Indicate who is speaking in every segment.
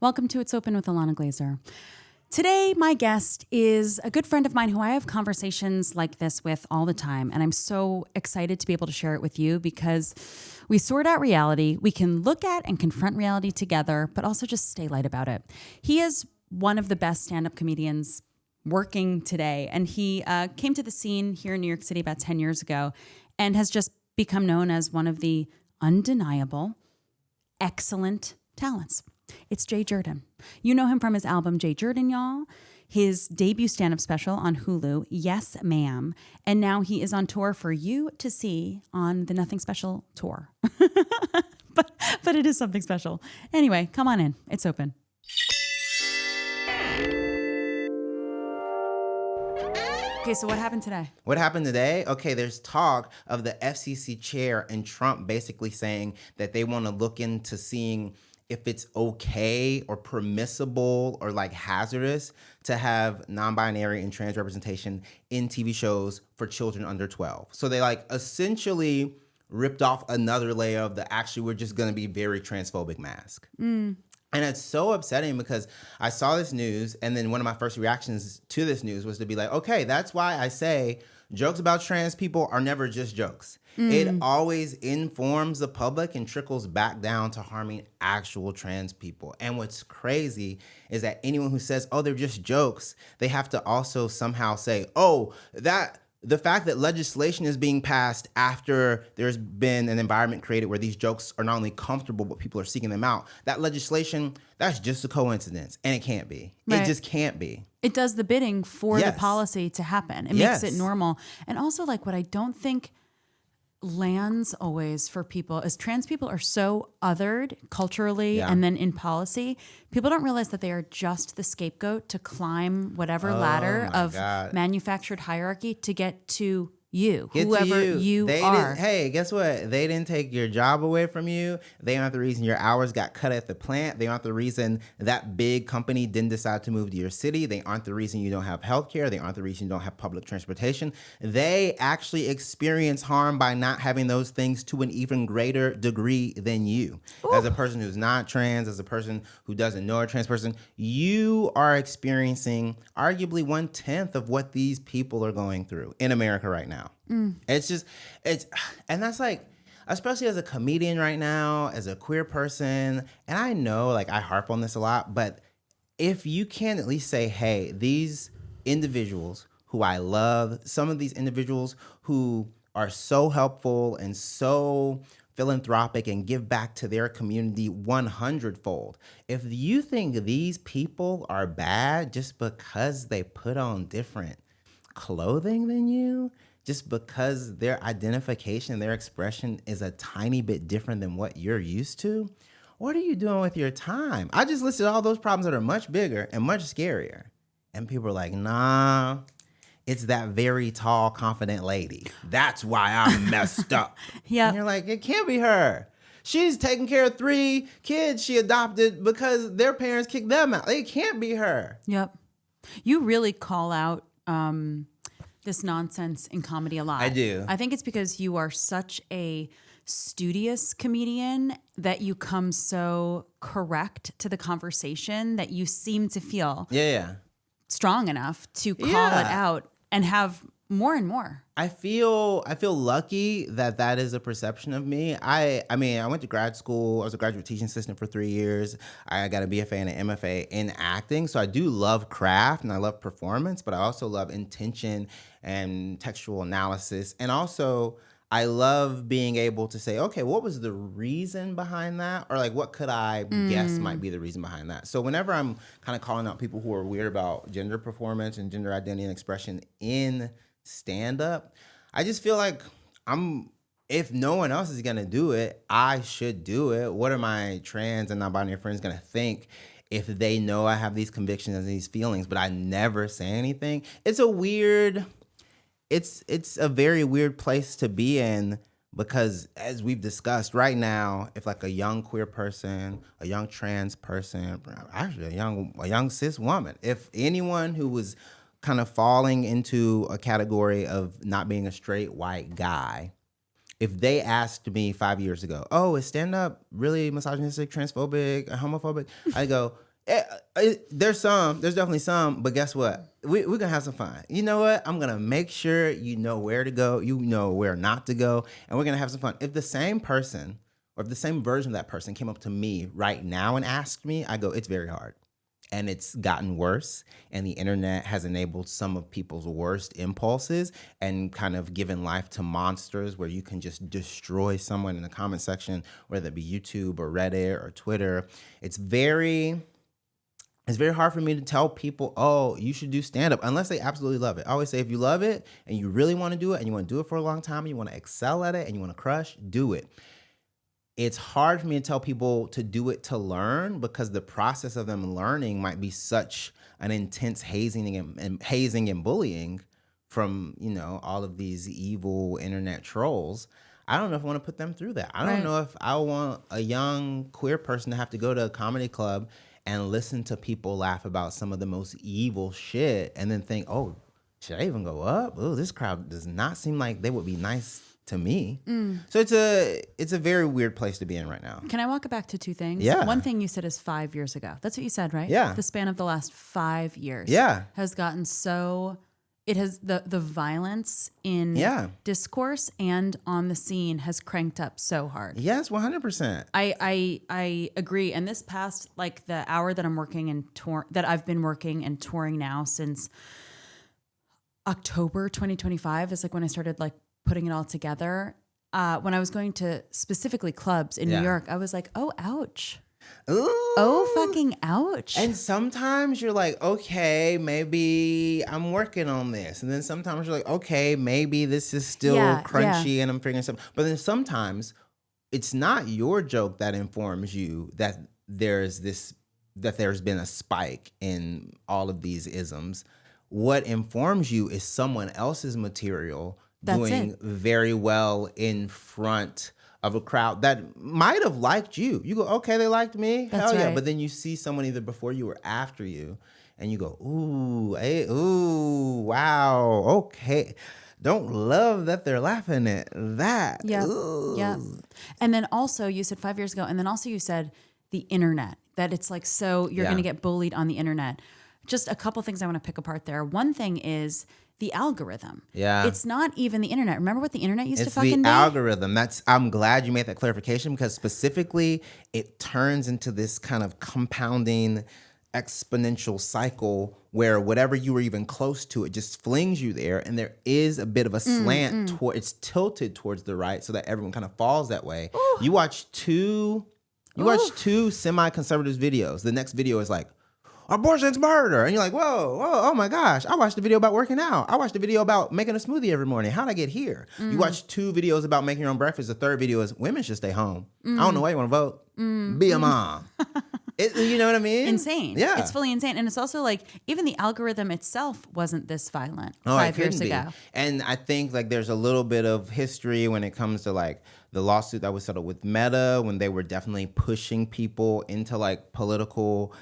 Speaker 1: Welcome to It's Open with Ilana Glazer. Today, my guest is a good friend of mine who I have conversations like this with all the time. And I'm so excited to be able to share it with you because we sort out reality. We can look at and confront reality together, but also just stay light about it. He is one of the best stand-up comedians working today. And he came to the scene here in New York City about 10 years ago and has just become known as one of the undeniable, excellent talents. It's Jay Jurden. You know him from his album Jay Jurden, y'all, his debut stand-up special on HULU, Yes, Ma'am, and now he is on tour for you to see on the Nothing Special tour. but it is something special. Anyway, come on in. It's open. Okay, so what happened today?
Speaker 2: What happened today? Okay, there's talk of the FCC chair and Trump basically saying that they want to look into seeing if it's okay or permissible or like hazardous to have non-binary and trans representation in TV shows for children under 12. So they like essentially ripped off another layer of the actually we're just going to be very transphobic mask. And it's so upsetting because I saw this news and then one of my first reactions to this news was to be like, okay, that's why I say jokes about trans people are never just jokes. It always informs the public and trickles back down to harming actual trans people. And what's crazy is that anyone who says, oh, they're just jokes, they have to also somehow say, oh, that the fact that legislation is being passed after there's been an environment created where these jokes are not only comfortable, but people are seeking them out, that legislation, that's just a coincidence. And it can't be. Right. It just can't be.
Speaker 1: It does the bidding for the policy to happen. It makes it normal. And also, like, what I don't think lands always for people is trans people are so othered culturally and then in policy. People don't realize that they are just the scapegoat to climb whatever ladder of manufactured hierarchy to get to you, whoever you are.
Speaker 2: Hey, guess what? They didn't take your job away from you. They aren't the reason your hours got cut at the plant. They aren't the reason that big company didn't decide to move to your city. They aren't the reason you don't have healthcare. They aren't the reason you don't have public transportation. They actually experience harm by not having those things to an even greater degree than you. Ooh. As a person who's not trans, as a person who doesn't know a trans person, you are experiencing arguably 1/10 of what these people are going through in America right now. And that's like, especially as a comedian right now, as a queer person, and I know like I harp on this a lot, but if you can at least say, hey, these individuals who I love, some of these individuals who are so helpful and so philanthropic and give back to their community 100-fold. If you think these people are bad just because they put on different clothing than you, just because their identification, their expression is a tiny bit different than what you're used to, what are you doing with your time? I just listed all those problems that are much bigger and much scarier. And people are like, nah, it's that very tall, confident lady. That's why I'm messed up. Yeah. And you're like, it can't be her. She's taking care of 3 kids she adopted because their parents kicked them out. It can't be her.
Speaker 1: Yep. You really call out this nonsense in comedy a lot.
Speaker 2: I do.
Speaker 1: I think it's because you are such a studious comedian that you come so correct to the conversation that you seem to feel strong enough to call it out and have more and more.
Speaker 2: I feel lucky that is a perception of me. I mean, I went to grad school. I was a graduate teaching assistant for 3 years. I got a BFA and an MFA in acting. So I do love craft and I love performance, but I also love intention and textual analysis. And also I love being able to say, okay, what was the reason behind that? Or like, what could I guess might be the reason behind that? So whenever I'm kind of calling out people who are weird about gender performance and gender identity and expression in stand-up, I just feel like if no one else is gonna do it, I should do it. What are my trans and non-binary friends gonna think if they know I have these convictions and these feelings, but I never say anything? It's a very weird place to be in, because as we've discussed right now, if like a young queer person, a young trans person, actually a young cis woman, if anyone who was kind of falling into a category of not being a straight white guy, if they asked me 5 years ago, oh, is stand-up really misogynistic, transphobic, homophobic? I go, There's definitely some, but guess what? We're going to have some fun. You know what? I'm going to make sure you know where to go, you know where not to go, and we're going to have some fun. If the same person or if the same version of that person came up to me right now and asked me, I go, it's very hard. And it's gotten worse, and the internet has enabled some of people's worst impulses and kind of given life to monsters where you can just destroy someone in the comment section, whether it be YouTube or Reddit or Twitter. It's very hard for me to tell people, oh, you should do stand-up, unless they absolutely love it. I always say, if you love it and you really want to do it and you want to do it for a long time and you want to excel at it and you want to crush, do it. It's hard for me to tell people to do it to learn, because the process of them learning might be such an intense hazing and bullying from, all of these evil internet trolls. I don't know if I want to put them through that. I don't know if I want a young queer person to have to go to a comedy club and listen to people laugh about some of the most evil shit and then think, oh, should I even go up? Oh, this crowd does not seem like they would be nice to me. So it's a very weird place to be in right now.
Speaker 1: Can I walk it back to two things?
Speaker 2: Yeah.
Speaker 1: One thing you said is 5 years ago. That's what you said, right?
Speaker 2: Yeah.
Speaker 1: The span of the last 5 years has gotten so... It has the violence in discourse and on the scene has cranked up so hard.
Speaker 2: Yes, 100%.
Speaker 1: I agree. And this past, like, the hour that I'm working and that I've been working and touring now since October 2025 is like when I started like putting it all together. When I was going to specifically clubs in New York, I was like, oh, ouch.
Speaker 2: Ooh.
Speaker 1: Oh, fucking ouch.
Speaker 2: And sometimes you're like, okay, maybe I'm working on this. And then sometimes you're like, okay, maybe this is still crunchy and I'm figuring something. But then sometimes it's not your joke that informs you that there's been a spike in all of these isms. What informs you is someone else's material doing very well in front of a crowd that might have liked you. You go, okay, they liked me. Hell yeah. But then you see someone either before you or after you, and you go, ooh, hey, ooh, wow, okay. Don't love that they're laughing at that.
Speaker 1: Yeah. Yeah. And then also you said 5 years ago, and then also you said the internet, that it's like, so you're going to get bullied on the internet. Just a couple things I want to pick apart there. One thing is the algorithm. Yeah. It's not even the internet. Remember what the internet used to fucking be?
Speaker 2: It's the algorithm. I'm glad you made that clarification, because specifically it turns into this kind of compounding exponential cycle where whatever you were even close to, it just flings you there. And there is a bit of a slant it's tilted towards the right so that everyone kind of falls that way. Ooh. You watch two semi-conservative videos. The next video is like, abortion's murder. And you're like, whoa, oh my gosh. I watched a video about working out. I watched a video about making a smoothie every morning. How'd I get here? You watch 2 videos about making your own breakfast. The third video is women should stay home. I don't know why you want to vote. Be a mom. You know what I mean?
Speaker 1: Insane. Yeah. It's fully insane. And it's also like, even the algorithm itself wasn't this violent 5 years ago.
Speaker 2: And I think like there's a little bit of history when it comes to like the lawsuit that was settled with Meta, when they were definitely pushing people into like political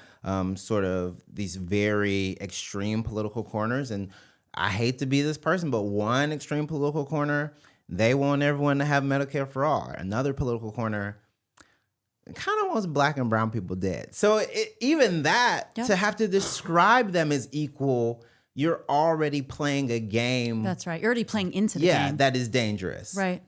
Speaker 2: sort of these very extreme political corners. And I hate to be this person, but one extreme political corner, they want everyone to have Medicare for all. Another political corner kind of wants black and brown people dead. So even that, to have to describe them as equal, you're already playing a game.
Speaker 1: That's right. You're already playing into the game.
Speaker 2: Yeah, that is dangerous.
Speaker 1: Right.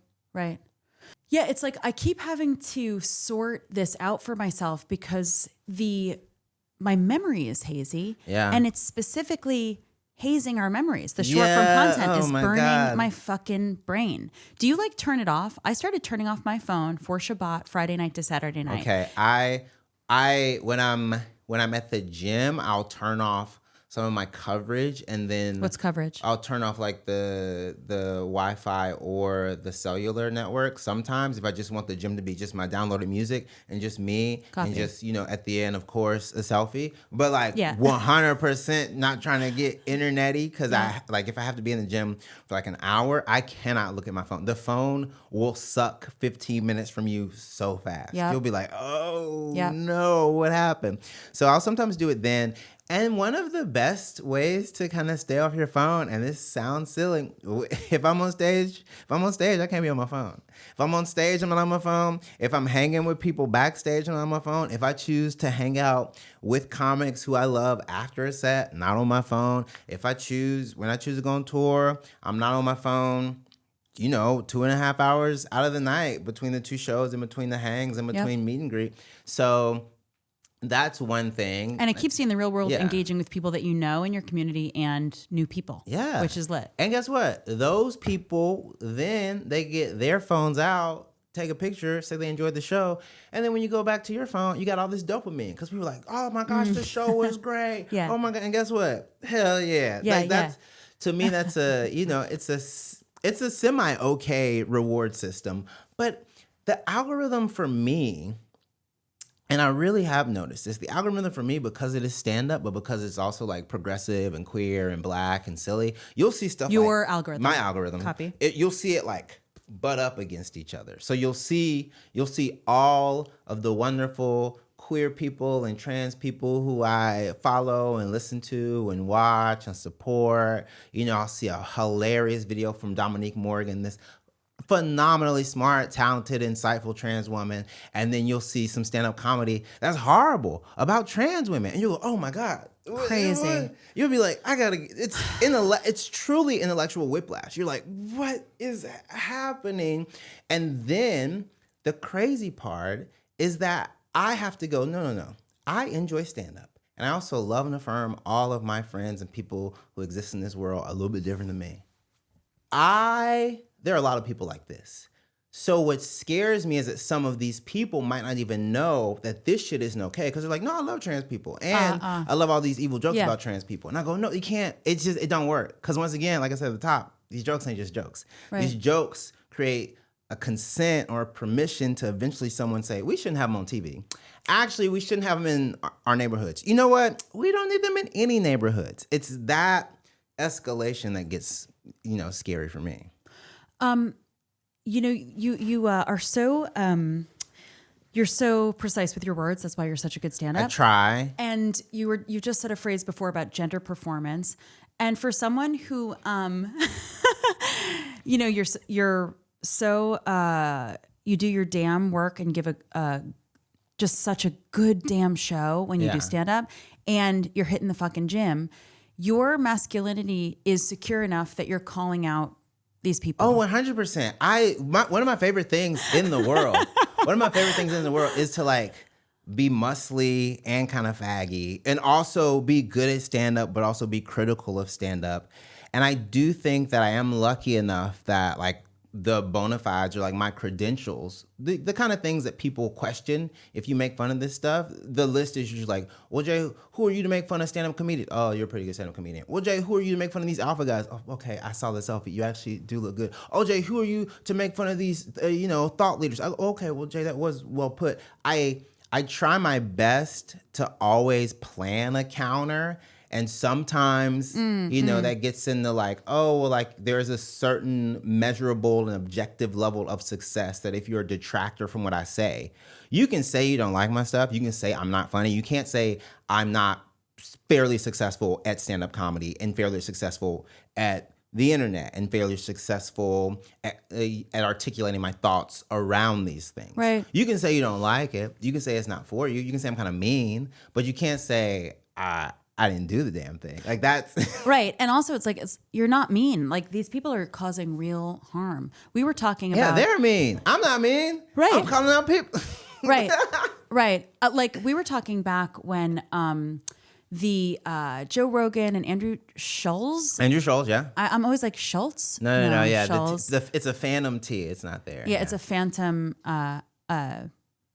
Speaker 1: Yeah, it's like I keep having to sort this out for myself because my memory is hazy. Yeah. And it's specifically hazing our memories. The short form content is burning my fucking brain. Do you like turn it off? I started turning off my phone for Shabbat, Friday night to Saturday night.
Speaker 2: Okay. I when I'm at the gym, I'll turn off some of my coverage, and then
Speaker 1: what's coverage?
Speaker 2: I'll turn off like the Wi-Fi or the cellular network. Sometimes if I just want the gym to be just my downloaded music and just me, and just at the end, of course, a selfie. But like 100% not trying to get internety, because I like if I have to be in the gym for like an hour, I cannot look at my phone. The phone will suck 15 minutes from you so fast. You'll be like, oh no, what happened? So I'll sometimes do it then. And one of the best ways to kind of stay off your phone, and this sounds silly, if I'm on stage, I can't be on my phone. If I'm on stage, I'm not on my phone. If I'm hanging with people backstage, I'm not on my phone. If I choose to hang out with comics who I love after a set, not on my phone. When I choose to go on tour, I'm not on my phone. 2.5 hours out of the night between the two shows, in between the hangs, in between meet and greet. So that's one thing.
Speaker 1: And it keeps you in the real world,
Speaker 2: Yeah.
Speaker 1: engaging with people that you know in your community and new people.
Speaker 2: Yeah.
Speaker 1: Which is lit.
Speaker 2: And guess what? Those people, then they get their phones out, take a picture, say they enjoyed the show. And then when you go back to your phone, you got all this dopamine. Because people are like, oh my gosh, the show was great.
Speaker 1: Yeah.
Speaker 2: Oh my God. And guess what? Hell yeah.
Speaker 1: Yeah,
Speaker 2: That's, to me, that's it's a semi-okay reward system. But the algorithm for me, and I really have noticed this, the algorithm for me, because it is stand-up, but because it's also like progressive and queer and black and silly, you'll see stuff
Speaker 1: Your
Speaker 2: like
Speaker 1: algorithm.
Speaker 2: my algorithm.
Speaker 1: Copy.
Speaker 2: You'll see it like butt up against each other. So you'll see all of the wonderful queer people and trans people who I follow and listen to and watch and support. I'll see a hilarious video from Dominique Morgan, this phenomenally smart, talented, insightful trans woman, and then you'll see some stand-up comedy that's horrible about trans women, and you'll go, oh my God,
Speaker 1: crazy.
Speaker 2: You'll be like, it's truly intellectual whiplash. You're like, what is happening? And then the crazy part is that I have to go, no. I enjoy stand-up. And I also love and affirm all of my friends and people who exist in this world a little bit different than me. There are a lot of people like this. So what scares me is that some of these people might not even know that this shit isn't okay. Because they're like, no, I love trans people. And I love all these evil jokes about trans people. And I go, no, you can't. It don't work. Because once again, like I said at the top, these jokes ain't just jokes.
Speaker 1: Right.
Speaker 2: These jokes create a consent or a permission to eventually someone say, we shouldn't have them on TV. Actually, we shouldn't have them in our neighborhoods. You know what? We don't need them in any neighborhoods. It's that escalation that gets, scary for me.
Speaker 1: You are so you're so precise with your words. That's why you're such a good stand-up.
Speaker 2: I try.
Speaker 1: And you just said a phrase before about gender performance. And for someone who you're so you do your damn work and give a just such a good damn show when you do stand-up, and you're hitting the fucking gym. Your masculinity is secure enough that you're calling out these people.
Speaker 2: Oh, 100%. One of my favorite things in the world, is to like be muscly and kind of faggy, and also be good at stand-up, but also be critical of stand-up. And I do think that I am lucky enough that like the bona fides, or like my credentials, the kind of things that people question if you make fun of this stuff, the list is usually like, well, Jay, who are you to make fun of stand-up comedians? Oh, you're a pretty good stand-up comedian. Well, Jay, who are you to make fun of these alpha guys? Oh, okay, I saw the selfie. You actually do look good. Oh, Jay, who are you to make fun of these, thought leaders? Okay, well, Jay, that was well put. I try my best to always plan a counter. And sometimes, that gets into like, oh, well, like there's a certain measurable and objective level of success that if you're a detractor from what I say, you can say you don't like my stuff. You can say I'm not funny. You can't say I'm not fairly successful at stand-up comedy and fairly successful at the internet and fairly successful at articulating my thoughts around these things.
Speaker 1: Right.
Speaker 2: You can say you don't like it. You can say it's not for you. You can say I'm kind of mean, but you can't say I didn't do the damn thing. Like that's
Speaker 1: right. And also it's like, you're not mean. Like these people are causing real harm. We were talking about.
Speaker 2: Yeah, they're mean. I'm not mean.
Speaker 1: Right.
Speaker 2: I'm calling out people.
Speaker 1: Right. Right. Like we were talking back when the Joe Rogan and Andrew Schulz.
Speaker 2: Andrew Schulz, yeah.
Speaker 1: I'm always like Schultz.
Speaker 2: No, yeah.
Speaker 1: Schulz.
Speaker 2: It's a phantom T. It's not there.
Speaker 1: Yeah, it's a phantom.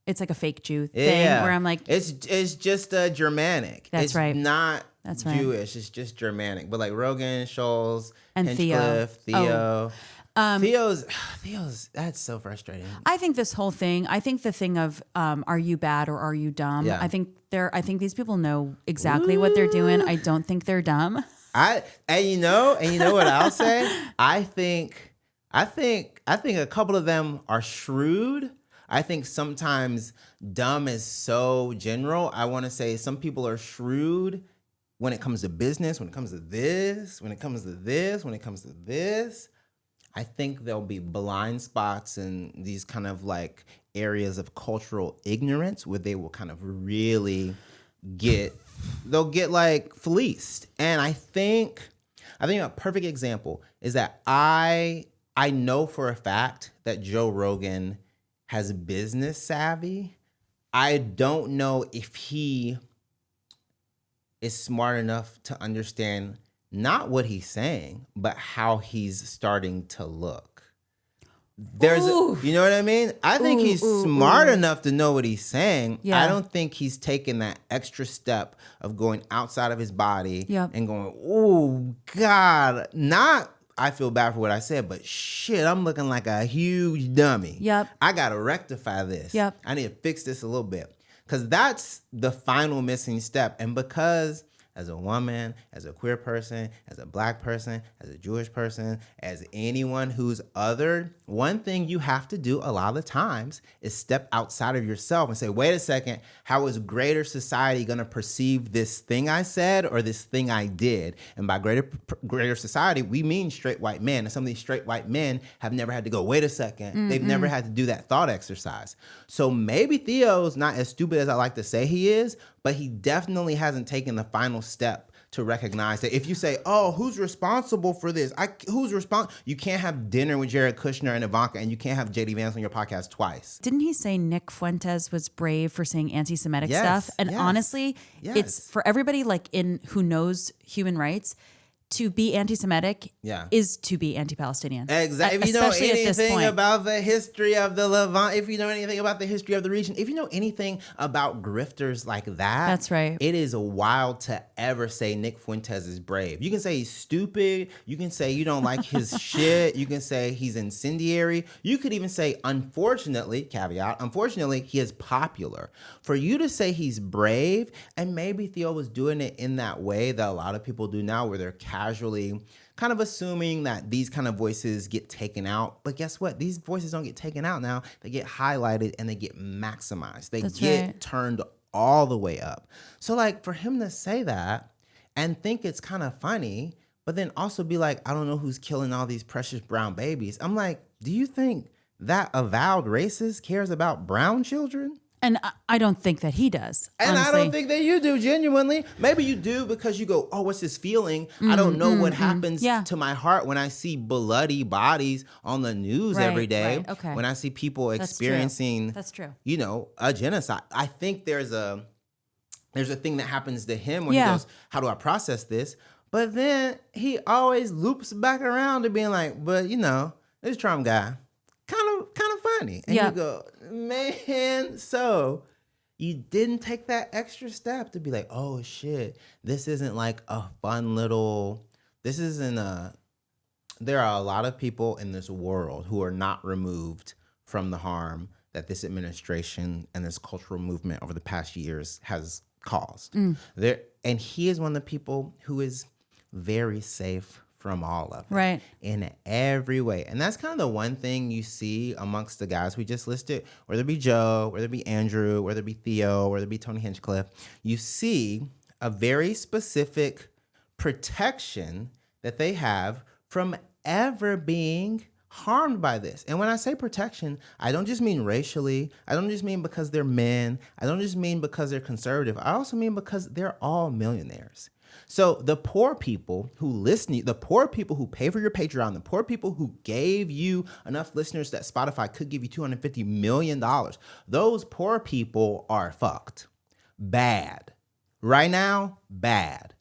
Speaker 1: It's like a fake Jew thing where I'm like,
Speaker 2: it's just Germanic.
Speaker 1: That's right.
Speaker 2: It's not
Speaker 1: That's right.
Speaker 2: Jewish. It's just Germanic. But like Rogan, Schulz,
Speaker 1: and
Speaker 2: Hinchcliffe,
Speaker 1: Theo.
Speaker 2: Theo's that's so frustrating.
Speaker 1: I think this whole thing. I think the thing of are you bad or are you dumb?
Speaker 2: Yeah.
Speaker 1: I think these people know exactly what they're doing. I don't think they're dumb.
Speaker 2: And you know what I'll say? I think a couple of them are shrewd. I think sometimes dumb is so general. I want to say some people are shrewd when it comes to business, when it comes to this, when it comes to this, when it comes to this, I think there'll be blind spots in these kind of like areas of cultural ignorance where they will kind of really they'll get like fleeced. And I think a perfect example is that I know for a fact that Joe Rogan has business savvy. I don't know if he is smart enough to understand not what he's saying, but how he's starting to look. You know what I mean? I think he's smart enough to know what he's saying. Yeah. I don't think he's taken that extra step of going outside of his body and going, oh, God, not I feel bad for what I said, but shit, I'm looking like a huge dummy. Yep. I got to rectify this. Yep. I need to fix this a little bit. Because that's the final missing step. And because as a woman, as a queer person, as a black person, as a Jewish person, as anyone who's othered, one thing you have to do a lot of the times is step outside of yourself and say, wait a second, how is greater society going to perceive this thing I said or this thing I did? And by greater society, we mean straight white men. And some of these straight white men have never had to go, wait a second. Mm-hmm. They've never had to do that thought exercise. So maybe Theo's not as stupid as I like to say he is, but he definitely hasn't taken the final step to recognize that if you say, oh, who's responsible for this? You can't have dinner with Jared Kushner and Ivanka, and you can't have JD Vance on your podcast twice.
Speaker 1: Didn't he say Nick Fuentes was brave for saying anti-Semitic stuff? And honestly, it's for everybody who knows human rights, to be anti-Semitic is to be anti-Palestinian.
Speaker 2: Exactly. If you know anything about the history of the Levant, if you know anything about the history of the region, if you know anything about grifters like that,
Speaker 1: that's right.
Speaker 2: It is wild to ever say Nick Fuentes is brave. You can say he's stupid. You can say you don't like his shit. You can say he's incendiary. You could even say, unfortunately, caveat, unfortunately, he is popular. For you to say he's brave, and maybe Theo was doing it in that way that a lot of people do now, where they're casually kind of assuming that these kind of voices get taken out. But guess what? These voices don't get taken out now. They get highlighted and they get maximized. They get turned all the way up. So for him to say that and think it's kind of funny, but then also be like, I don't know who's killing all these precious brown babies. I'm like, do you think that avowed racist cares about brown children?
Speaker 1: And I don't think that he does.
Speaker 2: And honestly. I don't think that you do, genuinely. Maybe you do because you go, oh, what's this feeling? I don't know what happens to my heart when I see bloody bodies on the news every day. Right. Okay. When I see people experiencing,
Speaker 1: That's true.
Speaker 2: A genocide. I think there's a thing that happens to him when he goes, how do I process this? But then he always loops back around to being like, but this Trump guy, kind of funny. And you go, man, so you didn't take that extra step to be like, oh shit, this isn't like a fun little, there are a lot of people in this world who are not removed from the harm that this administration and this cultural movement over the past years has caused. And he is one of the people who is very safe from all of it.
Speaker 1: Right.
Speaker 2: In every way. And that's kind of the one thing you see amongst the guys we just listed, whether it be Joe, whether it be Andrew, whether it be Theo, whether it be Tony Hinchcliffe, you see a very specific protection that they have from ever being harmed by this. And when I say protection, I don't just mean racially. I don't just mean because they're men. I don't just mean because they're conservative. I also mean because they're all millionaires. So the poor people who listen, the poor people who pay for your Patreon, the poor people who gave you enough listeners that Spotify could give you $250 million, those poor people are fucked. Bad. Right now, bad.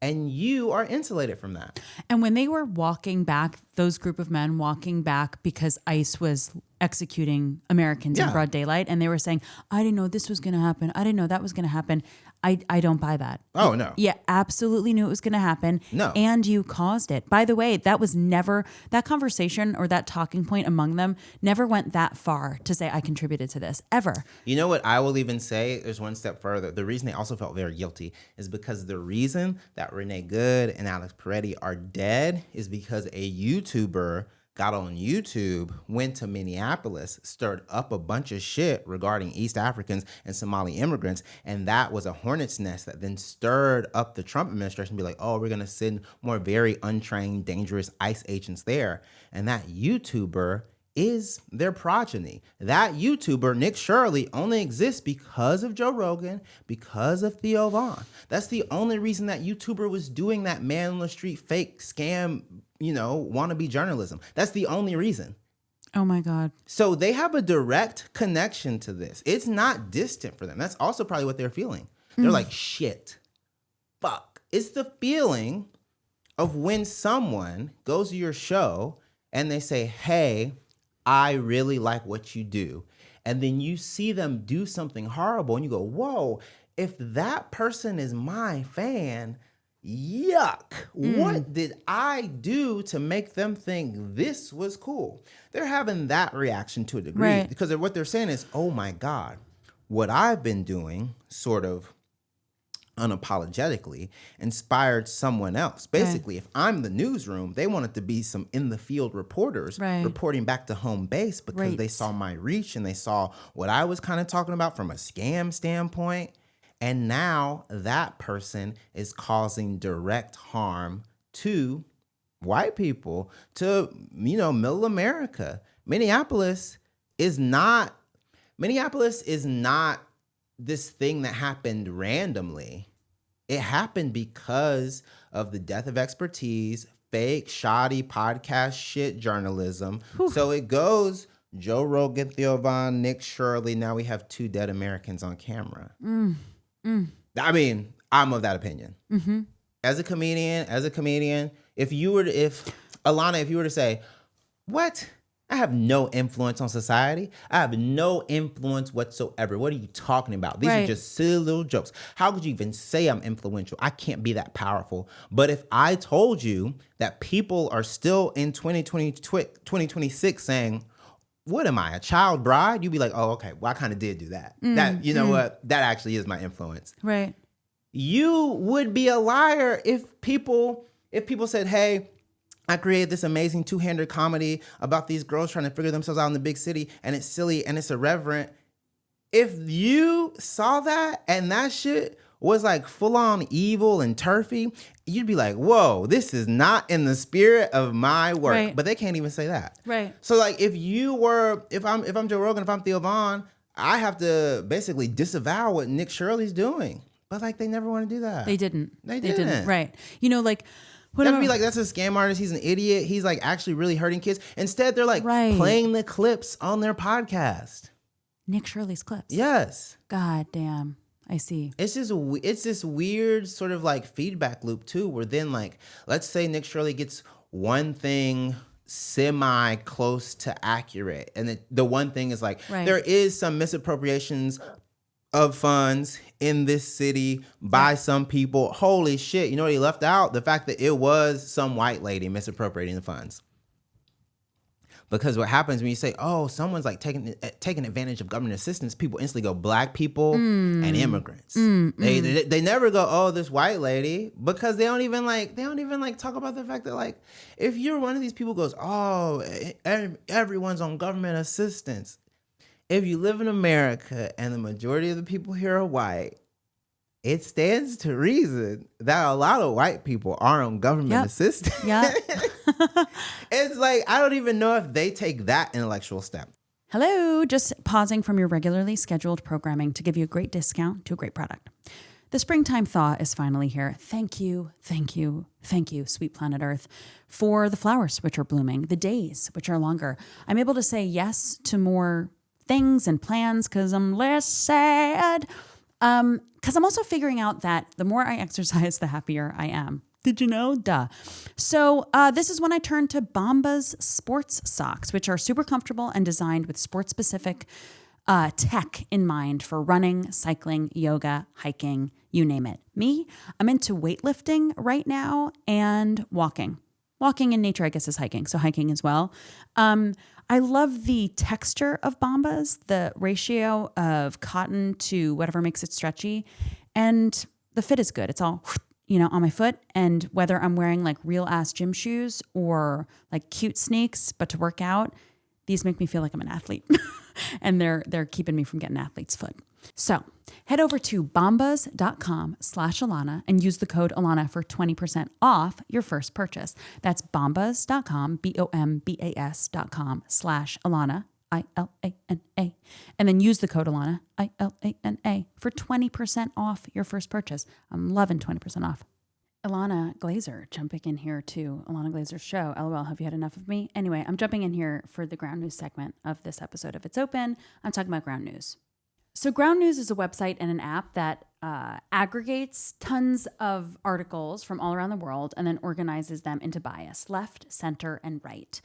Speaker 2: And you are insulated from that.
Speaker 1: And when they were walking back, those group of men walking back because ICE was executing Americans in broad daylight, and they were saying, I didn't know this was going to happen. I didn't know that was going to happen. I don't buy that.
Speaker 2: Oh, no.
Speaker 1: Yeah, absolutely knew it was going to happen.
Speaker 2: No.
Speaker 1: And you caused it. By the way, that was never, that conversation or that talking point among them never went that far to say I contributed to this, ever.
Speaker 2: You know what I will even say? There's one step further. The reason they also felt very guilty is because the reason that Renee Good and Alex Peretti are dead is because a YouTuber got on YouTube, went to Minneapolis, stirred up a bunch of shit regarding East Africans and Somali immigrants. And that was a hornet's nest that then stirred up the Trump administration to be like, oh, we're going to send more very untrained, dangerous ICE agents there. And that YouTuber is their progeny. That YouTuber, Nick Shirley, only exists because of Joe Rogan, because of Theo Vaughn. That's the only reason that YouTuber was doing that man on the street fake scam, wannabe journalism. That's the only reason.
Speaker 1: Oh my God.
Speaker 2: So they have a direct connection to this. It's not distant for them. That's also probably what they're feeling. They're like, shit, fuck. It's the feeling of when someone goes to your show and they say, hey, I really like what you do. And then you see them do something horrible and you go, whoa, if that person is my fan, yuck. What did I do to make them think this was cool? They're having that reaction to a degree,
Speaker 1: right,
Speaker 2: because what they're saying is, oh my God, what I've been doing sort of unapologetically inspired someone else. Basically, if I'm the newsroom, they want it to be some in the field reporters reporting back to home base because they saw my reach and they saw what I was kind of talking about from a scam standpoint. And now that person is causing direct harm to white people, to, middle America. Minneapolis is not this thing that happened randomly. It happened because of the death of expertise, fake, shoddy podcast shit journalism. Whew. So it goes Joe Rogan, Theo Vaughn, Nick Shirley. Now we have 2 dead Americans on camera. I mean, I'm of that opinion. Mm-hmm. As a comedian, if Ilana, if you were to say, what? I have no influence on society. I have no influence whatsoever. What are you talking about? These are just silly little jokes. How could you even say I'm influential? I can't be that powerful. But if I told you that people are still in 2026 saying, what am I, a child bride? You'd be like, oh, okay, well, I kind of did do that. What? That actually is my influence.
Speaker 1: Right.
Speaker 2: You would be a liar if people said, hey, I created this amazing 2-hander comedy about these girls trying to figure themselves out in the big city, and it's silly and it's irreverent. If you saw that and that shit was like full on evil and turfy, you'd be like, whoa, this is not in the spirit of my work.
Speaker 1: Right.
Speaker 2: But they can't even say that.
Speaker 1: Right.
Speaker 2: So like if I'm Joe Rogan, if I'm Theo Vaughn, I have to basically disavow what Nick Shirley's doing. But like they never want to do that.
Speaker 1: They didn't.
Speaker 2: They didn't.
Speaker 1: Right.
Speaker 2: That'd be like, that's a scam artist. He's an idiot. He's like actually really hurting kids. Instead, they're like playing the clips on their podcast.
Speaker 1: Nick Shirley's clips.
Speaker 2: Yes. God
Speaker 1: damn. I see.
Speaker 2: It's this weird sort of like feedback loop too, where then like, let's say Nick Shirley gets one thing semi close to accurate. And the one thing is like, there is some misappropriations of funds in this city by some people. Holy shit. You know what he left out? The fact that it was some white lady misappropriating the funds. Because what happens when you say, oh, someone's like taking advantage of government assistance, people instantly go black people and immigrants. They never go, oh, this white lady, because they don't even talk about the fact that like, if you're one of these people who goes, oh, everyone's on government assistance. If you live in America and the majority of the people here are white, it stands to reason that a lot of white people are on government assistance. Yeah. It's like, I don't even know if they take that intellectual step.
Speaker 1: Hello, just pausing from your regularly scheduled programming to give you a great discount to a great product. The springtime thaw is finally here. Thank you, sweet planet Earth, for the flowers which are blooming, the days which are longer. I'm able to say yes to more things and plans because I'm less sad. Because I'm also figuring out that the more I exercise, the happier I am. Did you know? Duh. So this is when I turn to Bombas sports socks, which are super comfortable and designed with sports-specific tech in mind for running, cycling, yoga, hiking, you name it. Me, I'm into weightlifting right now and walking. Walking in nature, I guess, is hiking. So hiking as well. I love the texture of Bombas, the ratio of cotton to whatever makes it stretchy. And the fit is good. It's all on my foot, and whether I'm wearing like real ass gym shoes or like cute sneaks, but to work out, these make me feel like I'm an athlete and they're keeping me from getting athlete's foot. So head over to bombas.com/Ilana and use the code Ilana for 20% off your first purchase. That's bombas.com, bombas.com/Ilana, ILANA. And then use the code Ilana, ILANA, for 20% off your first purchase. I'm loving 20% off. Ilana Glazer jumping in here to Ilana Glazer's show. LOL, have you had enough of me? Anyway, I'm jumping in here for the Ground News segment of this episode. If it's open, I'm talking about Ground News. So Ground News is a website and an app that aggregates tons of articles from all around the world and then organizes them into bias, left, center, and right.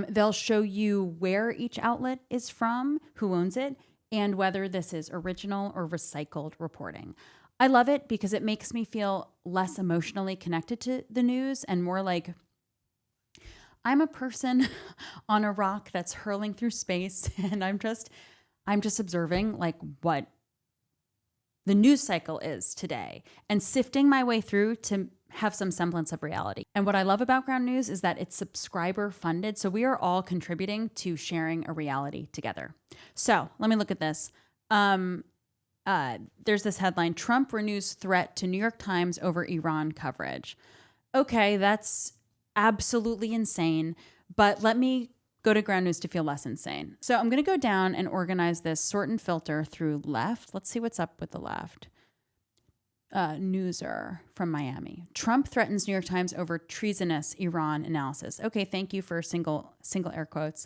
Speaker 1: They'll show you where each outlet is from, who owns it, and whether this is original or recycled reporting. I love it because it makes me feel less emotionally connected to the news and more like I'm a person on a rock that's hurling through space, and I'm just observing like what the news cycle is today and sifting my way through to have some semblance of reality. And what I love about Ground News is that it's subscriber funded. So we are all contributing to sharing a reality together. So let me look at this. There's this headline: Trump renews threat to New York Times over Iran coverage. Okay, that's absolutely insane. But let me go to Ground News to feel less insane. So I'm going to go down and organize this, sort and filter through left. Let's see what's up with the left. Newser from Miami. Trump threatens New York Times over treasonous Iran analysis. Okay, thank you for single air quotes.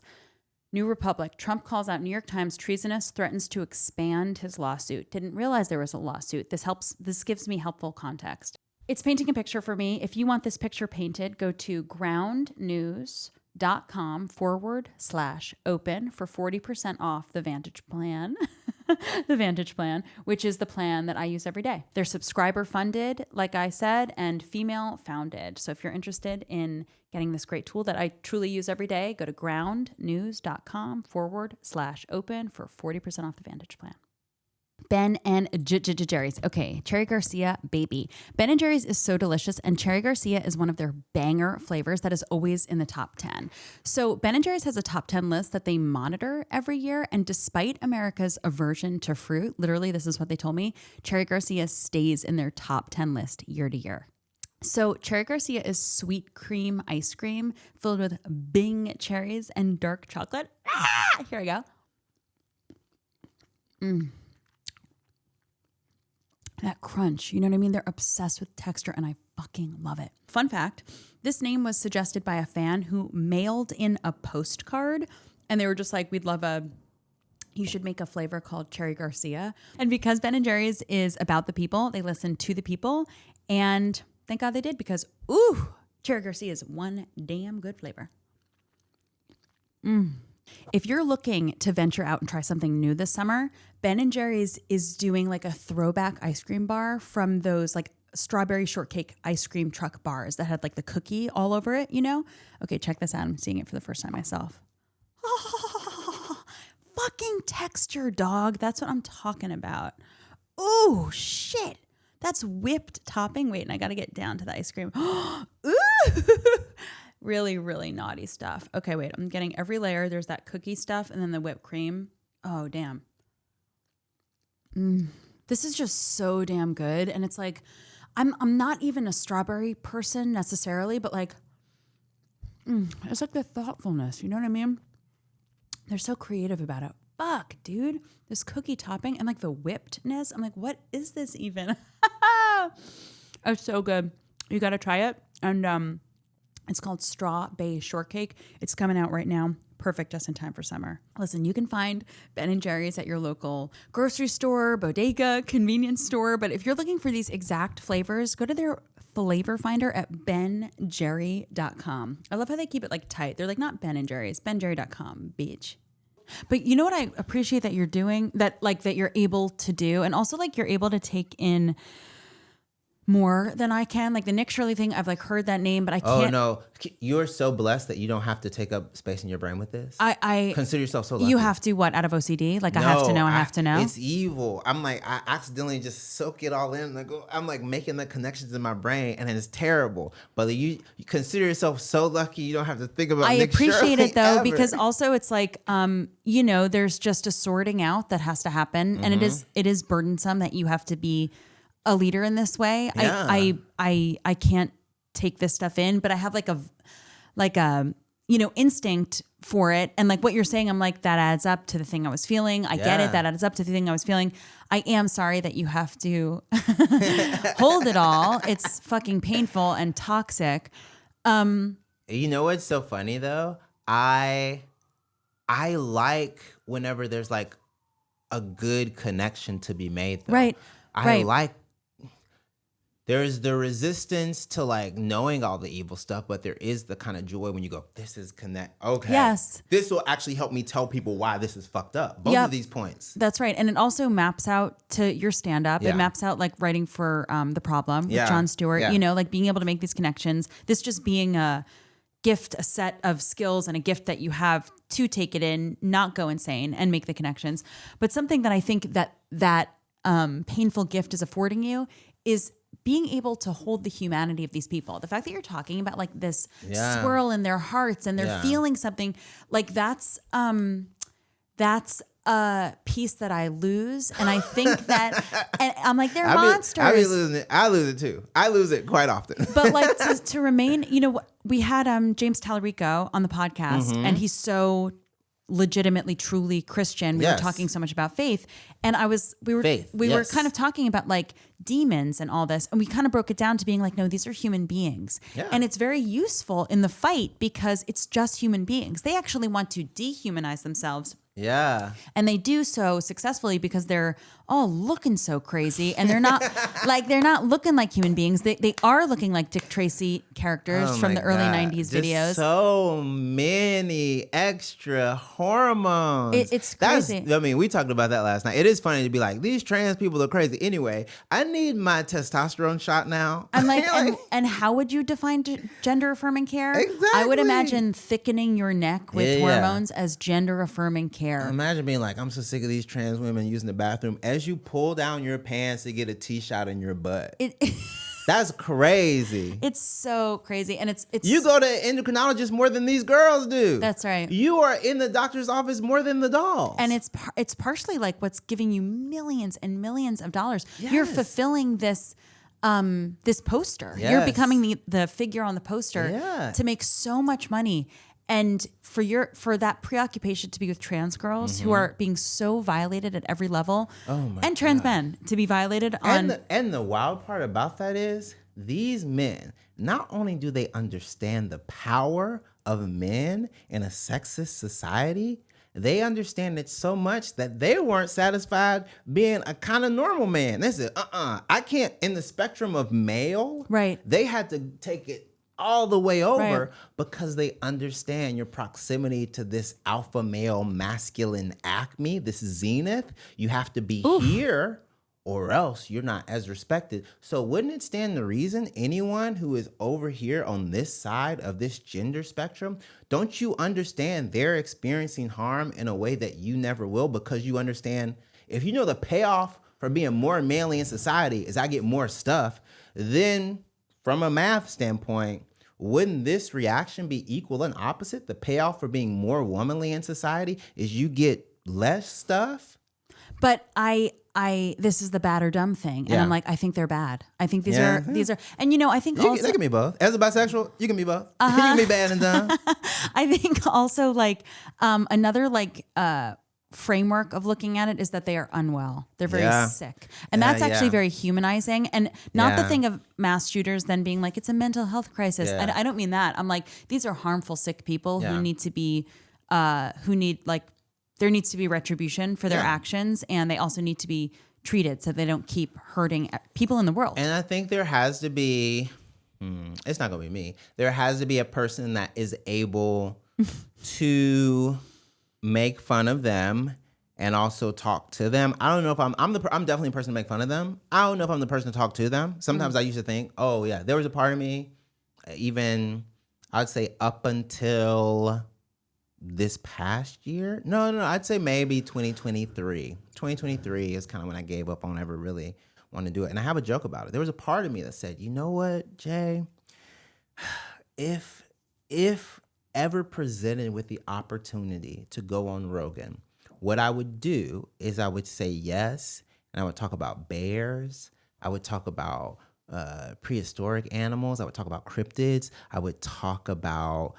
Speaker 1: New Republic. Trump calls out New York Times treasonous, threatens to expand his lawsuit. Didn't realize there was a lawsuit. This gives me helpful context. It's painting a picture for me. If you want this picture painted, go to groundnews.com/open for 40% off the Vantage plan. The Vantage plan, which is the plan that I use every day. They're subscriber funded, like I said, and female founded. So if you're interested in getting this great tool that I truly use every day, go to groundnews.com/open for 40% off the Vantage plan. Ben and Jerry's. Okay, Cherry Garcia, baby. Ben and Jerry's is so delicious, and Cherry Garcia is one of their banger flavors that is always in the top 10. So Ben and Jerry's has a top 10 list that they monitor every year, and despite America's aversion to fruit, literally this is what they told me, Cherry Garcia stays in their top 10 list year to year. So Cherry Garcia is sweet cream ice cream filled with Bing cherries and dark chocolate. Here I go. That crunch, you know what I mean? They're obsessed with texture, and I fucking love it. Fun fact, this name was suggested by a fan who mailed in a postcard, and they were just like, you should make a flavor called Cherry Garcia. And because Ben & Jerry's is about the people, they listen to the people, and thank God they did, because, Cherry Garcia is one damn good flavor. If you're looking to venture out and try something new this summer, Ben & Jerry's is doing like a throwback ice cream bar from those like strawberry shortcake ice cream truck bars that had like the cookie all over it, you know? Okay, check this out. I'm seeing it for the first time myself. Fucking texture, dog. That's what I'm talking about. Oh, shit. That's whipped topping. Wait, and I got to get down to the ice cream. Ooh. Really, really naughty stuff. Okay, wait, I'm getting every layer. There's that cookie stuff and then the whipped cream. Oh, damn. This is just so damn good. And it's like, I'm not even a strawberry person necessarily, but like, it's like the thoughtfulness. You know what I mean? They're so creative about it. Fuck, dude. This cookie topping and like the whippedness. I'm like, what is this even? It's so good. You got to try it. And, it's called Straw-Bay Shortcake. It's coming out right now. Perfect, just in time for summer. Listen, you can find Ben & Jerry's at your local grocery store, bodega, convenience store. But if you're looking for these exact flavors, go to their flavor finder at benjerry.com. I love how they keep it like tight. They're like, not Ben & Jerry's, benjerry.com, bitch. But you know what I appreciate that you're doing, that you're able to do, and also like you're able to take in more than I can. Like the Nick Shirley thing, I've like heard that name, but I can't.
Speaker 2: Oh no, you're so blessed that you don't have to take up space in your brain with this.
Speaker 1: I
Speaker 2: consider yourself so lucky.
Speaker 1: You have to what out of OCD? Like I have to know. I have to know.
Speaker 2: It's evil. I'm like I accidentally just soak it all in. Like I'm like making the connections in my brain, and it's terrible. But you consider yourself so lucky you don't have to think about.
Speaker 1: I
Speaker 2: Nick
Speaker 1: appreciate
Speaker 2: Shirley
Speaker 1: it though
Speaker 2: ever.
Speaker 1: because also it's like you know there's just a sorting out that has to happen, and it is burdensome that you have to be a leader in this way.
Speaker 2: Yeah.
Speaker 1: I can't take this stuff in, but I have like a instinct for it. And like what you're saying, I'm like, that adds up to the thing I was feeling. I get it. That adds up to the thing I was feeling. I am sorry that you have to hold it all. It's fucking painful and toxic.
Speaker 2: You know what's so funny though? I like whenever there's like a good connection to be made though.
Speaker 1: Right.
Speaker 2: I like there's the resistance to like knowing all the evil stuff, but there is the kind of joy when you go, this is connect. Okay.
Speaker 1: Yes.
Speaker 2: This will actually help me tell people why this is fucked up. Both of these points.
Speaker 1: That's right. And it also maps out to your stand-up.
Speaker 2: Yeah.
Speaker 1: It maps out like writing for The Problem with
Speaker 2: Yeah.
Speaker 1: Jon Stewart,
Speaker 2: Yeah.
Speaker 1: you know, like being able to make these connections. This just being a gift, a set of skills and a gift that you have to take it in, not go insane and make the connections. But something that I think that painful gift is affording you is being able to hold the humanity of these people. The fact that you're talking about like this swirl in their hearts and they're feeling something like that's a piece that I lose. And I think that, and I'm like, they're monsters.
Speaker 2: I be losing it. I lose it too. I lose it quite often.
Speaker 1: But like to remain, you know, we had James Tallarico on the podcast and he's so legitimately, truly Christian. We were talking so much about faith, and we were kind of talking about like demons and all this, and we kind of broke it down to being like, no, these are human beings, and it's very useful in the fight because it's just human beings. They actually want to dehumanize themselves.
Speaker 2: Yeah.
Speaker 1: And they do so successfully because they're all looking so crazy and they're not they're not looking like human beings. They are looking like Dick Tracy characters from the early 90s videos.
Speaker 2: So many extra hormones.
Speaker 1: It's crazy.
Speaker 2: I mean, we talked about that last night. It is funny to be like, these trans people are crazy. Anyway, I need my testosterone shot now.
Speaker 1: I'm like, and how would you define gender affirming care?
Speaker 2: Exactly.
Speaker 1: I would imagine thickening your neck with hormones as gender affirming care.
Speaker 2: Imagine being like, I'm so sick of these trans women using the bathroom as you pull down your pants to get a T-shot in your butt. That's crazy.
Speaker 1: It's so crazy. And it's
Speaker 2: you go to endocrinologists more than these girls do.
Speaker 1: That's right.
Speaker 2: You are in the doctor's office more than the dolls.
Speaker 1: And it's partially like what's giving you millions and millions of dollars. Yes. You're fulfilling this poster.
Speaker 2: Yes.
Speaker 1: You're becoming the figure on the poster to make so much money. And for that preoccupation to be with trans girls who are being so violated at every level, and trans men to be violated on.
Speaker 2: And the wild part about that is these men, not only do they understand the power of men in a sexist society, they understand it so much that they weren't satisfied being a kind of normal man. They said, I can't, in the spectrum of male,
Speaker 1: right?
Speaker 2: They had to take it all the way over because they understand your proximity to this alpha male masculine acme, this zenith. You have to be here or else you're not as respected. So wouldn't it stand to reason anyone who is over here on this side of this gender spectrum, don't you understand they're experiencing harm in a way that you never will, because you understand if you know the payoff for being more manly in society is I get more stuff, then from a math standpoint, wouldn't this reaction be equal and opposite? The payoff for being more womanly in society is you get less stuff.
Speaker 1: But this is the bad or dumb thing. And I'm like, I think they're bad. I think these are, and you know, I think also.
Speaker 2: They can be both. As a bisexual, you can be both. You can be bad and dumb.
Speaker 1: I think also like another like framework of looking at it is that they are unwell. They're very sick. And that's actually very humanizing. And not the thing of mass shooters then being like, it's a mental health crisis. I don't mean that. I'm like, these are harmful, sick people who need to be, there needs to be retribution for their actions. And they also need to be treated so they don't keep hurting people in the world.
Speaker 2: And I think there has to be, it's not going to be me. There has to be a person that is able to make fun of them and also talk to them. I don't know if I'm definitely a person to make fun of them. I don't know if I'm the person to talk to them. Sometimes I used to think, oh yeah, there was a part of me, even I'd say up until this past year. No, I'd say maybe 2023. 2023 is kind of when I gave up on ever really wanting to do it. And I have a joke about it. There was a part of me that said, you know what, Jay, if ever presented with the opportunity to go on Rogan, what I would do is I would say yes, and I would talk about bears. I would talk about prehistoric animals. I would talk about cryptids. I would talk about,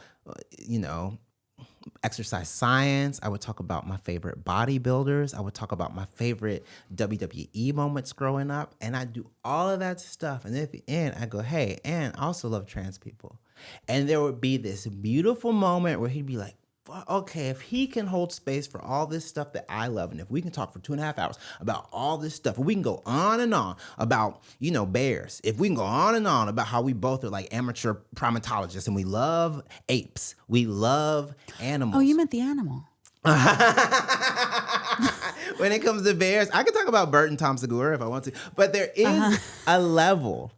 Speaker 2: exercise science. I would talk about my favorite bodybuilders. I would talk about my favorite WWE moments growing up. And I do all of that stuff. And then at the end, I go, hey, and I also love trans people. And there would be this beautiful moment where he'd be like, okay, if he can hold space for all this stuff that I love, and if we can talk for 2.5 hours about all this stuff, if we can go on and on about, bears, if we can go on and on about how we both are like amateur primatologists and we love apes, we love animals.
Speaker 1: Oh, you meant the animal.
Speaker 2: When it comes to bears, I could talk about Bert and Tom Segura if I want to, but there is a level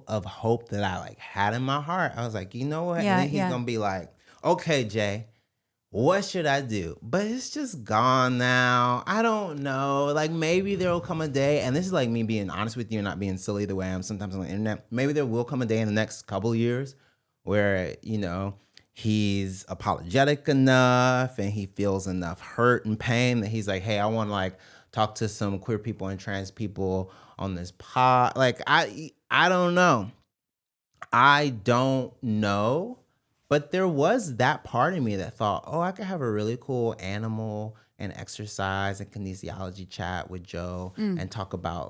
Speaker 2: of hope that I had in my heart. I was like, you know what?
Speaker 1: Yeah,
Speaker 2: and then he's gonna be like, okay, Jay, what should I do? But it's just gone now. I don't know. Maybe there will come a day, and this is me being honest with you and not being silly the way I am sometimes on the internet. Maybe there will come a day in the next couple of years where, he's apologetic enough and he feels enough hurt and pain that he's like, hey, I want to talk to some queer people and trans people on this pod. I don't know. But there was that part of me that thought, oh, I could have a really cool animal and exercise and kinesiology chat with Joe and talk about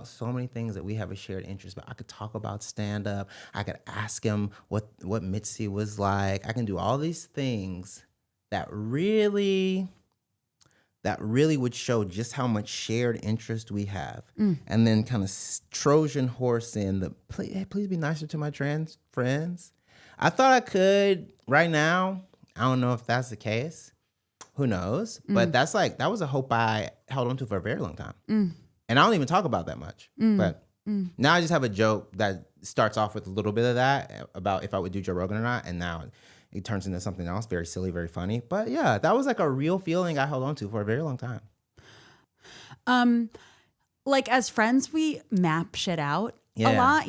Speaker 2: so many things that we have a shared interest. But I could talk about stand-up. I could ask him what Mitzi was like. I can do all these things that really would show just how much shared interest we have. And then kind of Trojan horse in the, please be nicer to my trans friends. I thought I could right now. I don't know if that's the case. Who knows? But that was a hope I held on to for a very long time. And I don't even talk about that much. But now I just have a joke that starts off with a little bit of that about if I would do Joe Rogan or not. And now it turns into something else, very silly, very funny. But yeah, that was a real feeling I held on to for a very long time.
Speaker 1: As friends, we map shit out a lot,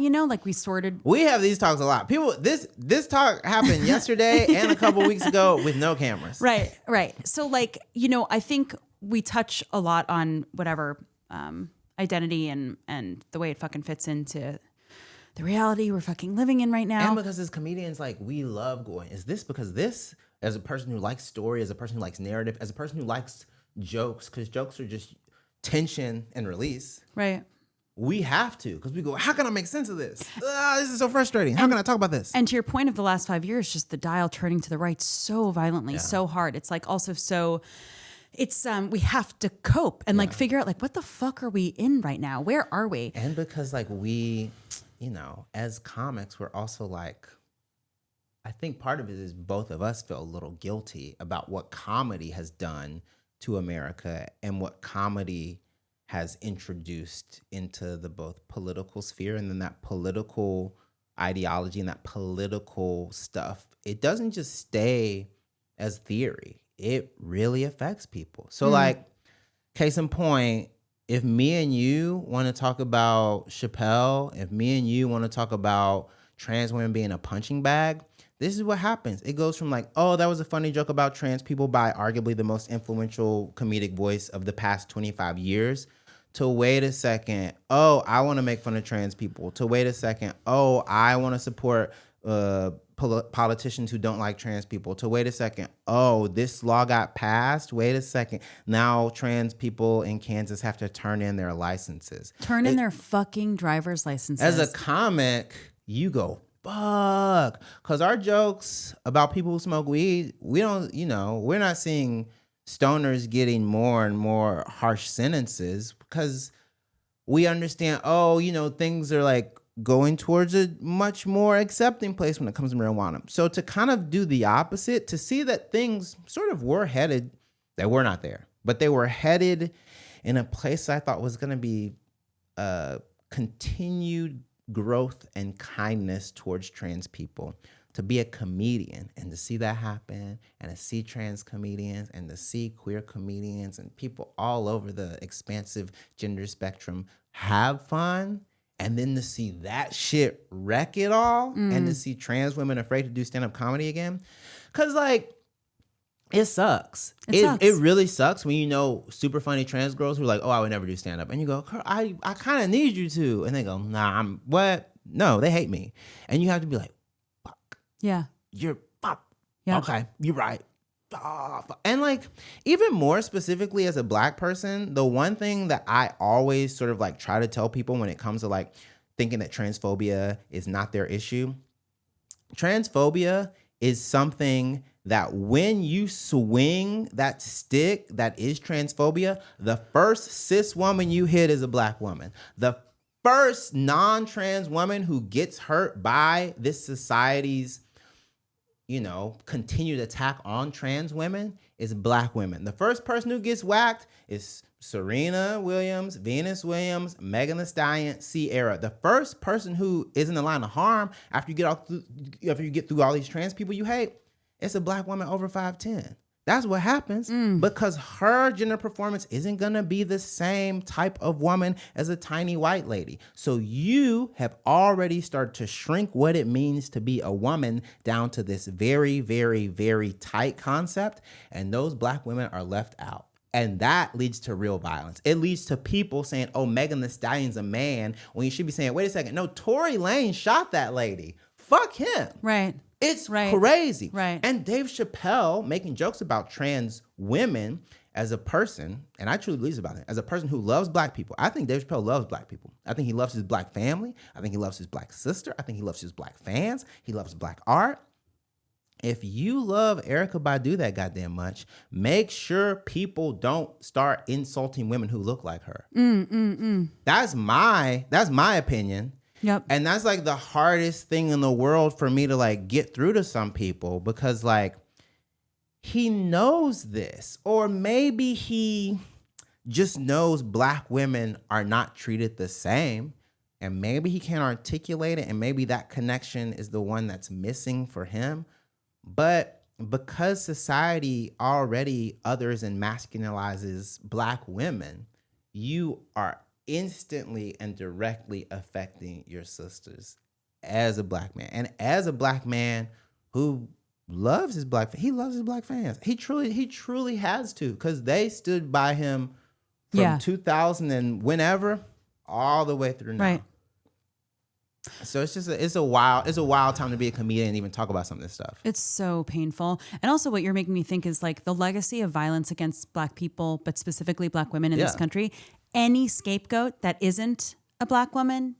Speaker 1: we
Speaker 2: have these talks a lot. People, this talk happened yesterday and a couple weeks ago with no cameras.
Speaker 1: Right. So I think we touch a lot on whatever, identity and the way it fucking fits into the reality we're fucking living in right now.
Speaker 2: And because as comedians, we love going, is this because this, as a person who likes story, as a person who likes narrative, as a person who likes jokes, because jokes are just tension and release.
Speaker 1: Right.
Speaker 2: We have to, because we go, how can I make sense of this? This is so frustrating. How can I talk about this?
Speaker 1: And to your point of the last 5 years, just the dial turning to the right so violently, so hard. It's also so... It's we have to cope and figure out what the fuck are we in right now? Where are we?
Speaker 2: And because we, as comics, we're also I think part of it is both of us feel a little guilty about what comedy has done to America and what comedy has introduced into the both political sphere, and then that political ideology and that political stuff. It doesn't just stay as theory. It really affects people. So case in point, if me and you want to talk about Chappelle, if me and you want to talk about trans women being a punching bag, this is what happens. It goes from oh, that was a funny joke about trans people by arguably the most influential comedic voice of the past 25 years, to wait a second, oh, I want to make fun of trans people, to wait a second, oh, I want to support politicians who don't like trans people, to wait a second, oh, this law got passed, wait a second, now trans people in Kansas have to turn in their licenses.
Speaker 1: Turn in their fucking driver's licenses.
Speaker 2: As a comic, you go, fuck. Because our jokes about people who smoke weed, we don't, we're not seeing stoners getting more and more harsh sentences because we understand, things are going towards a much more accepting place when it comes to marijuana. So to kind of do the opposite, to see that things sort of were headed, they were not there, but they were headed in a place I thought was going to be continued growth and kindness towards trans people. To be a comedian and to see that happen, and to see trans comedians and to see queer comedians and people all over the expansive gender spectrum have fun, and then to see that shit wreck it all, and to see trans women afraid to do stand-up comedy again. Because, like, it sucks. It really sucks when you know super funny trans girls who are like, oh, I would never do stand-up. And you go, I kind of need you to. And they go, nah, what? No, they hate me. And you have to be like,
Speaker 1: yeah,
Speaker 2: you're okay, you're right. And like, even more specifically as a Black person, the one thing that I always sort of like try to tell people when it comes to like thinking that transphobia is not their issue, transphobia is something that when you swing that stick that is transphobia, the first cis woman you hit is a Black woman. The first non-trans woman who gets hurt by this society's, continued attack on trans women is Black women. The first person who gets whacked is Serena Williams, Venus Williams, Megan Thee Stallion, Ciara. The first person who is in the line of harm after you get through all these trans people you hate, it's a Black woman over 5'10". That's what happens because her gender performance isn't going to be the same type of woman as a tiny white lady. So you have already started to shrink what it means to be a woman down to this very, very, very tight concept. And those Black women are left out. And that leads to real violence. It leads to people saying, oh, Megan Thee Stallion's a man, when you should be saying, wait a second. No, Tory Lanez shot that lady. Fuck him.
Speaker 1: Right.
Speaker 2: It's crazy.
Speaker 1: Right.
Speaker 2: And Dave Chappelle making jokes about trans women as a person, and I truly believe about it, as a person who loves Black people. I think Dave Chappelle loves Black people. I think he loves his Black family. I think he loves his Black sister. I think he loves his Black fans. He loves Black art. If you love Erykah Badu that goddamn much, make sure people don't start insulting women who look like her. That's my opinion.
Speaker 1: Yep.
Speaker 2: And that's like the hardest thing in the world for me to like get through to some people, because like he knows this, or maybe he just knows Black women are not treated the same, and maybe he can't articulate it, and maybe that connection is the one that's missing for him. But because society already others and masculinizes Black women, you are instantly and directly affecting your sisters as a Black man. And as a Black man who loves his Black fans. He truly has to, because they stood by him from 2000 and whenever all the way through now.
Speaker 1: Right.
Speaker 2: So it's a wild time to be a comedian and even talk about some of this stuff.
Speaker 1: It's so painful. And also what you're making me think is like the legacy of violence against Black people, but specifically Black women in this country. Any scapegoat that isn't a Black woman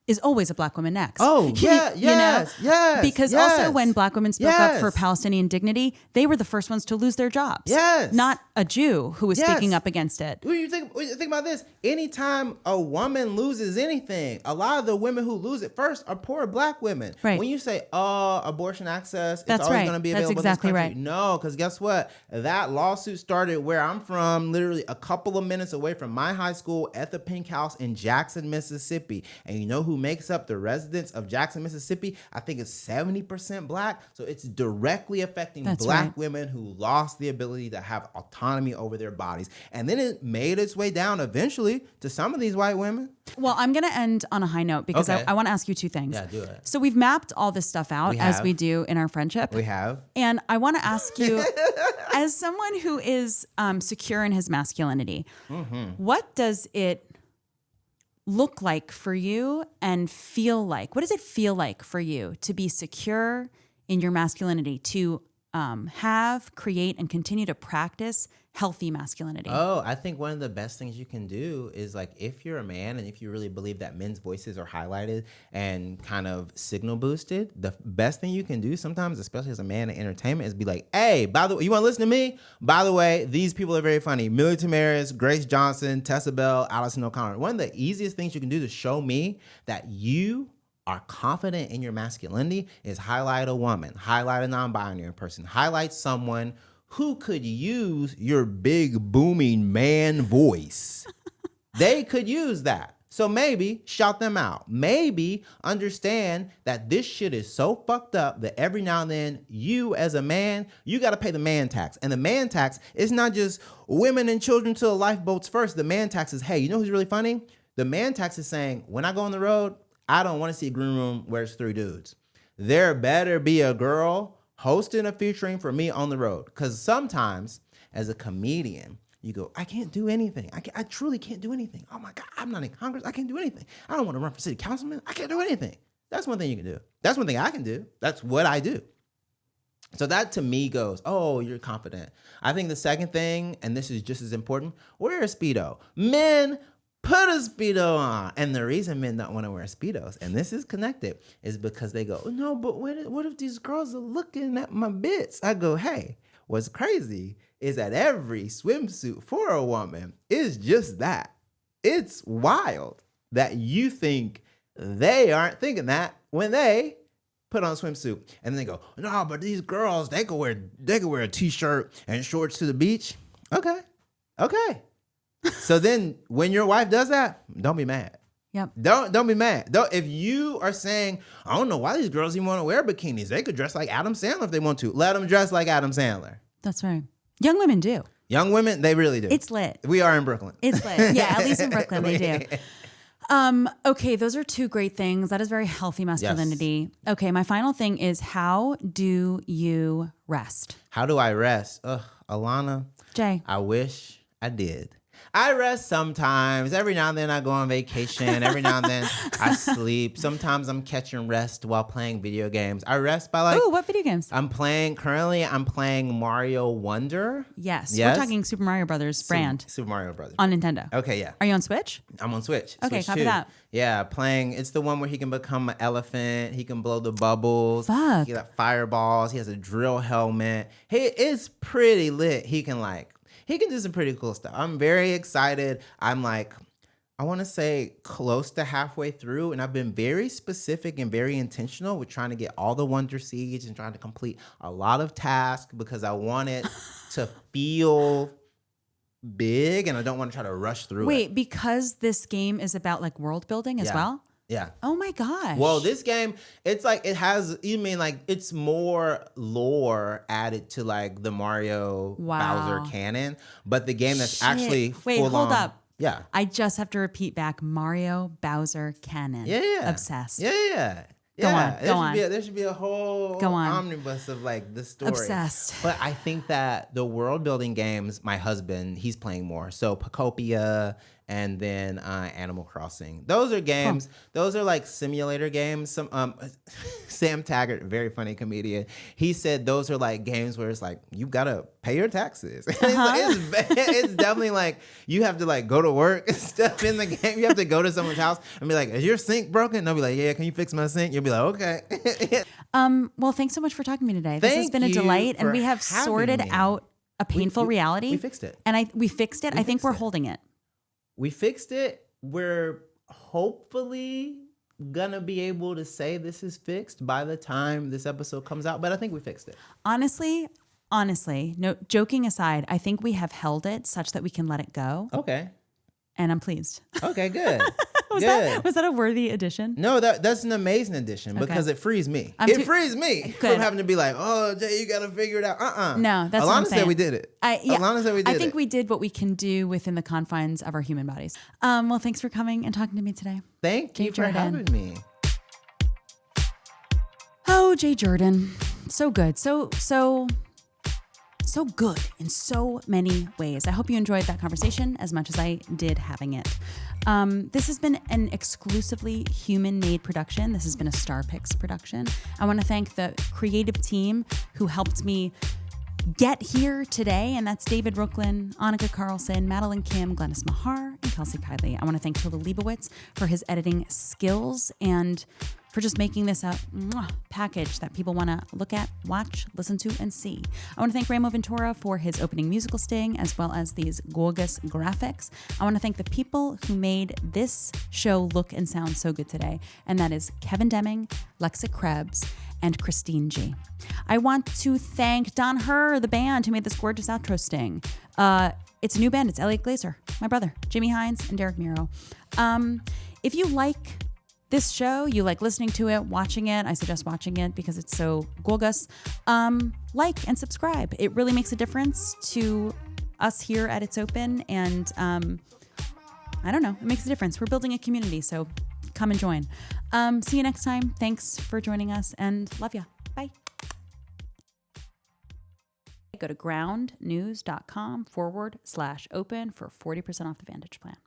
Speaker 1: is always a Black woman next.
Speaker 2: Oh, yeah, yes.
Speaker 1: Because also when Black women spoke up for Palestinian dignity, they were the first ones to lose their jobs.
Speaker 2: Yes.
Speaker 1: Not a Jew who was speaking up against it.
Speaker 2: When you think about this, anytime a woman loses anything, a lot of the women who lose it first are poor Black women.
Speaker 1: Right.
Speaker 2: When you say, abortion access, it's
Speaker 1: That's
Speaker 2: always
Speaker 1: right.
Speaker 2: going to be
Speaker 1: That's
Speaker 2: available
Speaker 1: exactly
Speaker 2: in this country.
Speaker 1: right.
Speaker 2: No, because guess what? That lawsuit started where I'm from, literally a couple of minutes away from my high school at the Pink House in Jackson, Mississippi. And you know who makes up the residents of Jackson, Mississippi? I think it's 70% Black. So it's directly affecting Black women who lost the ability to have autonomy over their bodies. And then it made its way down eventually to some of these white women.
Speaker 1: Well, I'm going to end on a high note because I want to ask you two things.
Speaker 2: Yeah, do it.
Speaker 1: So we've mapped all this stuff out as we do in our friendship.
Speaker 2: We have.
Speaker 1: And I want to ask you, as someone who is secure in his masculinity, what does it look like for you and feel like? What does it feel like for you to be secure in your masculinity, to have, create, and continue to practice healthy masculinity?
Speaker 2: Oh, I think one of the best things you can do is like if you're a man and if you really believe that men's voices are highlighted and kind of signal boosted, the best thing you can do sometimes, especially as a man in entertainment, is be like, hey, by the way, you want to listen to me? By the way, these people are very funny. Millie Tamaris, Grace Johnson, Tessa Bell, Allison O'Connor. One of the easiest things you can do to show me that you are confident in your masculinity is highlight a woman, highlight a non-binary person, highlight someone who could use your big booming man voice. They could use that. So maybe shout them out. Maybe understand that this shit is so fucked up that every now and then you as a man, you got to pay the man tax. And the man tax is not just women and children to the lifeboats first. The man tax is, hey, you know who's really funny? The man tax is saying, when I go on the road, I don't want to see a green room where it's 3 dudes. There better be a girl hosting a featuring for me on the road. Because sometimes as a comedian, you go, I can't do anything. I truly can't do anything. Oh my God, I'm not in Congress. I can't do anything. I don't want to run for city councilman. I can't do anything. That's one thing you can do. That's one thing I can do. That's what I do. So that to me goes, oh, you're confident. I think the second thing, and this is just as important, wear a Speedo. Men, put a Speedo on. And the reason men don't want to wear Speedos, and this is connected, is because they go, no, but what if these girls are looking at my bits? I go, hey, what's crazy is that every swimsuit for a woman is just that. It's wild that you think they aren't thinking that when they put on a swimsuit. And then they go, no, but these girls, they could wear a t-shirt and shorts to the beach. Okay. So then when your wife does that, don't be mad.
Speaker 1: Yep.
Speaker 2: Don't be mad. If you are saying, I don't know why these girls even want to wear bikinis. They could dress like Adam Sandler if they want to. Let them dress like Adam Sandler.
Speaker 1: That's right. Young women do.
Speaker 2: Young women, they really do.
Speaker 1: It's lit.
Speaker 2: We are in Brooklyn.
Speaker 1: It's lit. Yeah, at least in Brooklyn they do. Okay, those are 2 great things. That is very healthy masculinity. Yes. Okay, my final thing is, how do you rest?
Speaker 2: How do I rest? Ilana.
Speaker 1: Jay.
Speaker 2: I wish I did. I rest sometimes. Every now and then I go on vacation. Every now and then I sleep. Sometimes I'm catching rest while playing video games. I rest by like...
Speaker 1: Ooh, what video games?
Speaker 2: Currently I'm playing Mario Wonder.
Speaker 1: Yes. We're talking Super Mario Brothers brand.
Speaker 2: Super Mario Brothers.
Speaker 1: On Nintendo.
Speaker 2: Okay, yeah.
Speaker 1: Are you on Switch?
Speaker 2: I'm on Switch.
Speaker 1: Okay,
Speaker 2: Switch
Speaker 1: copy
Speaker 2: 2.
Speaker 1: that.
Speaker 2: Yeah, playing. It's the one where he can become an elephant. He can blow the bubbles.
Speaker 1: Fuck.
Speaker 2: He got fireballs. He has a drill helmet. It's pretty lit. He can do some pretty cool stuff. I'm very excited. I'm like, I want to say close to halfway through, and I've been very specific and very intentional with trying to get all the Wonder Seeds and trying to complete a lot of tasks because I want it to feel big, and I don't want to try to rush through it.
Speaker 1: Wait, because this game is about like world building as well?
Speaker 2: Yeah.
Speaker 1: Oh my gosh.
Speaker 2: Well, this game, it's like it's more lore added to like the Mario Bowser canon, but the game that's actually
Speaker 1: Wait, hold up.
Speaker 2: Yeah.
Speaker 1: I just have to repeat back Mario Bowser canon.
Speaker 2: Yeah.
Speaker 1: Obsessed.
Speaker 2: Yeah.
Speaker 1: Go on.
Speaker 2: There should be a whole omnibus of like the story.
Speaker 1: Obsessed.
Speaker 2: But I think that the world building games, my husband, he's playing more. So Pacopia and then Animal Crossing. Those are games. Huh. Those are like simulator games. Some Sam Taggart, very funny comedian. He said those are like games where it's like you gotta pay your taxes. It's definitely like you have to like go to work and stuff in the game. You have to go to someone's house and be like, "Is your sink broken?" And they'll be like, "Yeah, can you fix my sink?" You'll be like, "Okay."
Speaker 1: Well, thanks so much for talking to me today. This has been a delight, and we have sorted out a painful reality.
Speaker 2: We fixed it.
Speaker 1: And we fixed it. I think we're holding it.
Speaker 2: We fixed it. We're hopefully gonna be able to say this is fixed by the time this episode comes out, but I think we fixed it.
Speaker 1: Honestly, no, joking aside, I think we have held it such that we can let it go.
Speaker 2: Okay.
Speaker 1: And I'm pleased.
Speaker 2: Okay, good.
Speaker 1: Was that a worthy addition?
Speaker 2: No, that's an amazing addition because it frees me. It frees me from having to be like, oh, Jay, you got to figure it out.
Speaker 1: No, that's
Speaker 2: Ilana
Speaker 1: what I'm saying.
Speaker 2: said we did it. Ilana said we did it.
Speaker 1: I think we did what we can do within the confines of our human bodies. Well, thanks for coming and talking to me today.
Speaker 2: Thank you for having me.
Speaker 1: Oh, Jay Jurden. So good. So so good in so many ways. I hope you enjoyed that conversation as much as I did having it. This has been an exclusively human-made production. This has been a Star Picks production. I want to thank the creative team who helped me get here today, and that's David Rooklin, Annika Carlson, Madeline Kim, Glennis Meagher, and Kelsie Kiley. I want to thank HULU Leibowitz for his editing skills and for just making this a package that people want to look at, watch, listen to, and see. I want to thank Ramo Ventura for his opening musical sting, as well as these gorgeous graphics. I want to thank the people who made this show look and sound so good today, and that is Kevin Deming, Lexa Krebs, and Christine G. I want to thank Don Herr, the band who made this gorgeous outro sting. It's a new band. It's Ilana Glazer, my brother, Jimmy Hines, and Derek Muro. If you like this show, you like listening to it, watching it, I suggest watching it because it's so gorgeous. Like and subscribe. It really makes a difference to us here at It's Open. And I don't know, it makes a difference. We're building a community, so come and join. See you next time. Thanks for joining us and love ya. Bye. Go to groundnews.com/open for 40% off the Vantage plan.